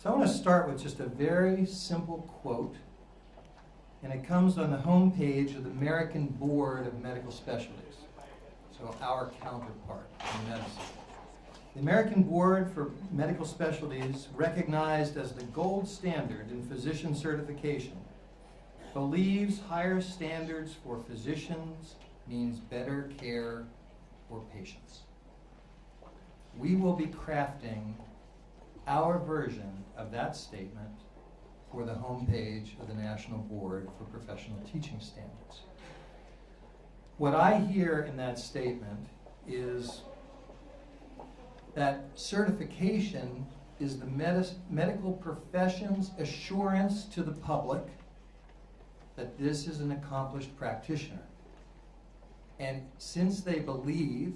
So I want to start with just a very simple quote, and it comes on the home page of the American Board of Medical Specialties, so our counterpart in medicine. The American Board for Medical Specialties, recognized as the gold standard in physician certification, believes higher standards for physicians means better care for patients. We will be crafting our version of that statement for the homepage of the National Board for Professional Teaching Standards. What I hear in that statement is that certification is the medical profession's assurance to the public that this is an accomplished practitioner. And since they believe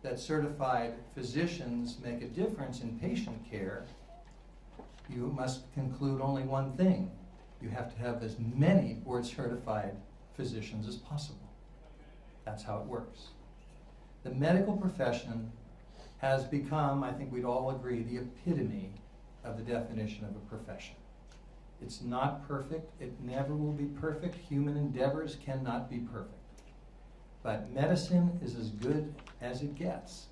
that certified physicians make a difference in patient care, you must conclude only one thing. You have to have as many board-certified physicians as possible. That's how it works. The medical profession has become, I think we'd all agree, the epitome of the definition of a profession. It's not perfect. It never will be perfect. Human endeavors cannot be perfect. But medicine is as good as it gets.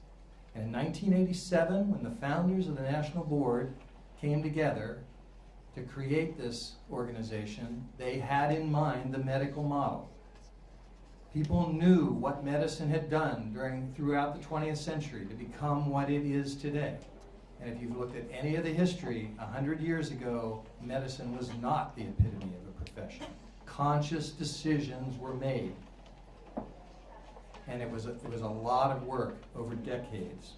And in 1987, when the founders of the National Board came together to create this organization, they had in mind the medical model. People knew what medicine had done throughout the 20th century to become what it is today. And if you've looked at any of the history, 100 years ago, medicine was not the epitome of a profession. Conscious decisions were made. And it was a lot of work over decades.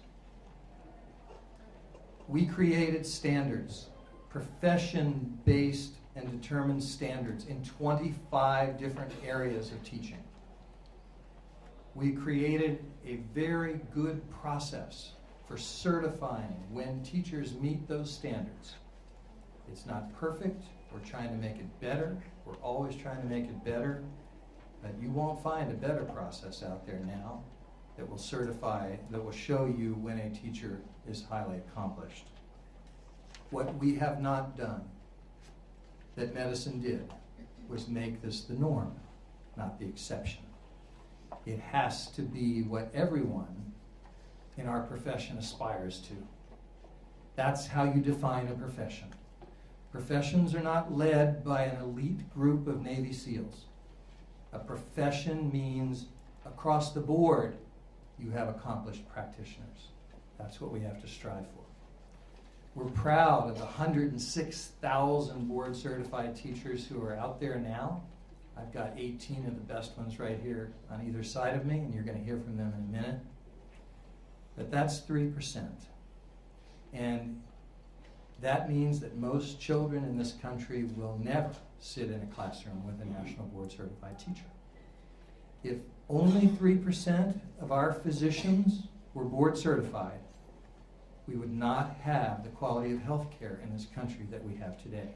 We created standards, profession-based and determined standards in 25 different areas of teaching. We created a very good process for certifying when teachers meet those standards. It's not perfect. We're trying to make it better. We're always trying to make it better. But you won't find a better process out there now that will certify, that will show you when a teacher is highly accomplished. What we have not done that medicine did was make this the norm, not the exception. It has to be what everyone in our profession aspires to. That's how you define a profession. Professions are not led by an elite group of Navy SEALs. A profession means across the board you have accomplished practitioners. That's what we have to strive for. We're proud of the 106,000 board certified teachers who are out there now. I've got 18 of the best ones right here on either side of me, and you're going to hear from them in a minute. But that's 3%. And that means that most children in this country will never sit in a classroom with a National Board Certified teacher. If only 3% of our physicians were board certified, we would not have the quality of health care in this country that we have today.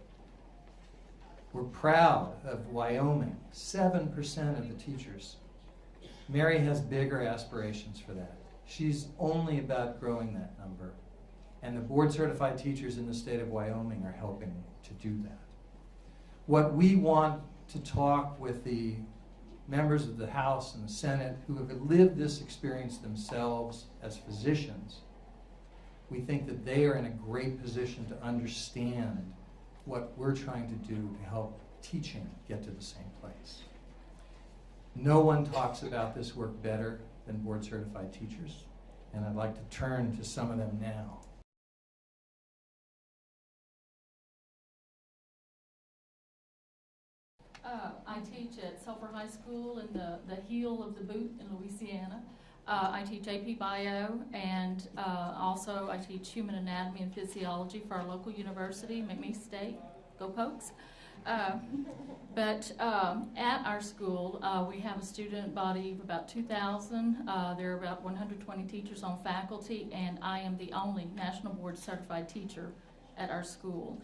We're proud of Wyoming, 7% of the teachers. Mary has bigger aspirations for that. She's only about growing that number. And the board certified teachers in the state of Wyoming are helping to do that. What we want to talk with the members of the House and the Senate who have lived this experience themselves as physicians, we think that they are in a great position to understand what we're trying to do to help teaching get to the same place. No one talks about this work better than board certified teachers, and I'd like to turn to some of them now. I teach at Sulphur High School in the heel of the boot in Louisiana. I teach AP Bio, and also I teach Human Anatomy and Physiology for our local university, McNeese State. Go Pokes. But at our school, we have a student body of about 2,000. There are about 120 teachers on faculty, and I am the only National Board Certified teacher at our school.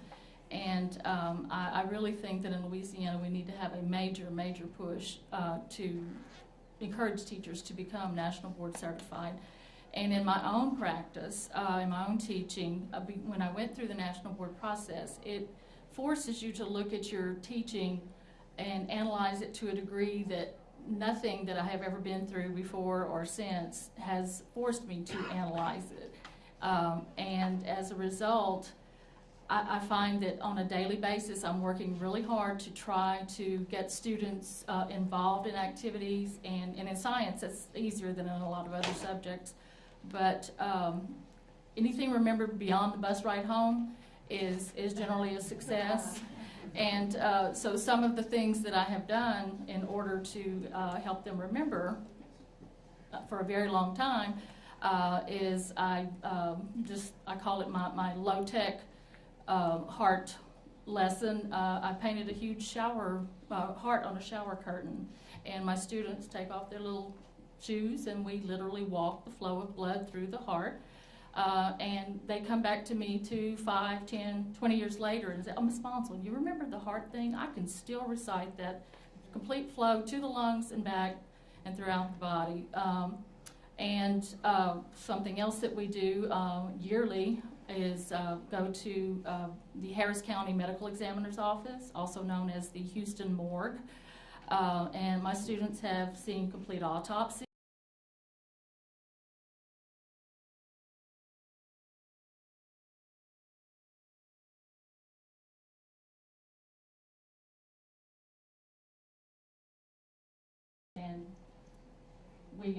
And I really think that in Louisiana we need to have a major push to encourage teachers to become National Board Certified. And in my own practice, in my own teaching, when I went through the national board process, it forces you to look at your teaching and analyze it to a degree that nothing that I have ever been through before or since has forced me to analyze it. And as a result, I find that on a daily basis, I'm working really hard to try to get students involved in activities, and in science, it's easier than in a lot of other subjects. But anything remembered beyond the bus ride home is generally a success. And so some of the things that I have done in order to help them remember for a very long time is I call it my low-tech heart lesson. I painted a huge shower heart on a shower curtain, and my students take off their little shoes and we literally walk the flow of blood through the heart. And they come back to me 2, 5, 10, 20 years later and say, "Oh, Ms. Bonsall, you remember the heart thing? I can still recite that complete flow to the lungs and back and throughout the body." And something else that we do yearly is go to the Harris County Medical Examiner's Office, also known as the Houston Morgue. And my students have seen complete autopsies. And we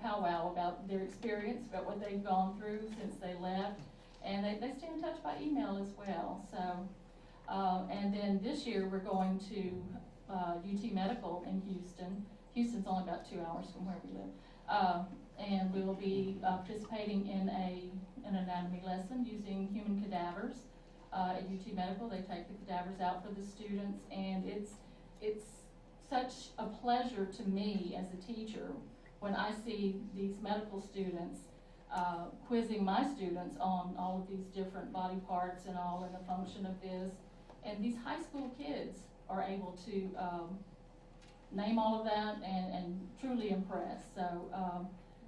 powwow about their experience, about what they've gone through since they left, and they stay in touch by email as well. So, and then this year we're going to UT Medical in Houston. Houston's only about 2 hours from where we live, and we will be participating in an anatomy lesson using human cadavers. At UT Medical, they take the cadavers out for the students, and it's such a pleasure to me as a teacher when I see these medical students quizzing my students on all of these different body parts and all in the function of this. And these high school kids are able to name all of that and truly impress. So,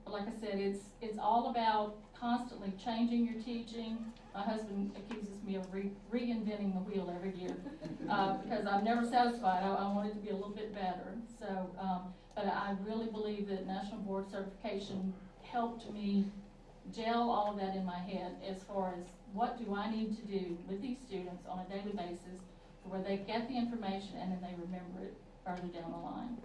but like I said, it's all about constantly changing your teaching. My husband accuses me of reinventing the wheel every year because I'm never satisfied. I want it to be a little bit better. So, but I really believe that National Board Certification helped me gel all of that in my head as far as what do I need to do with these students on a daily basis where they get the information and then they remember it further down the line.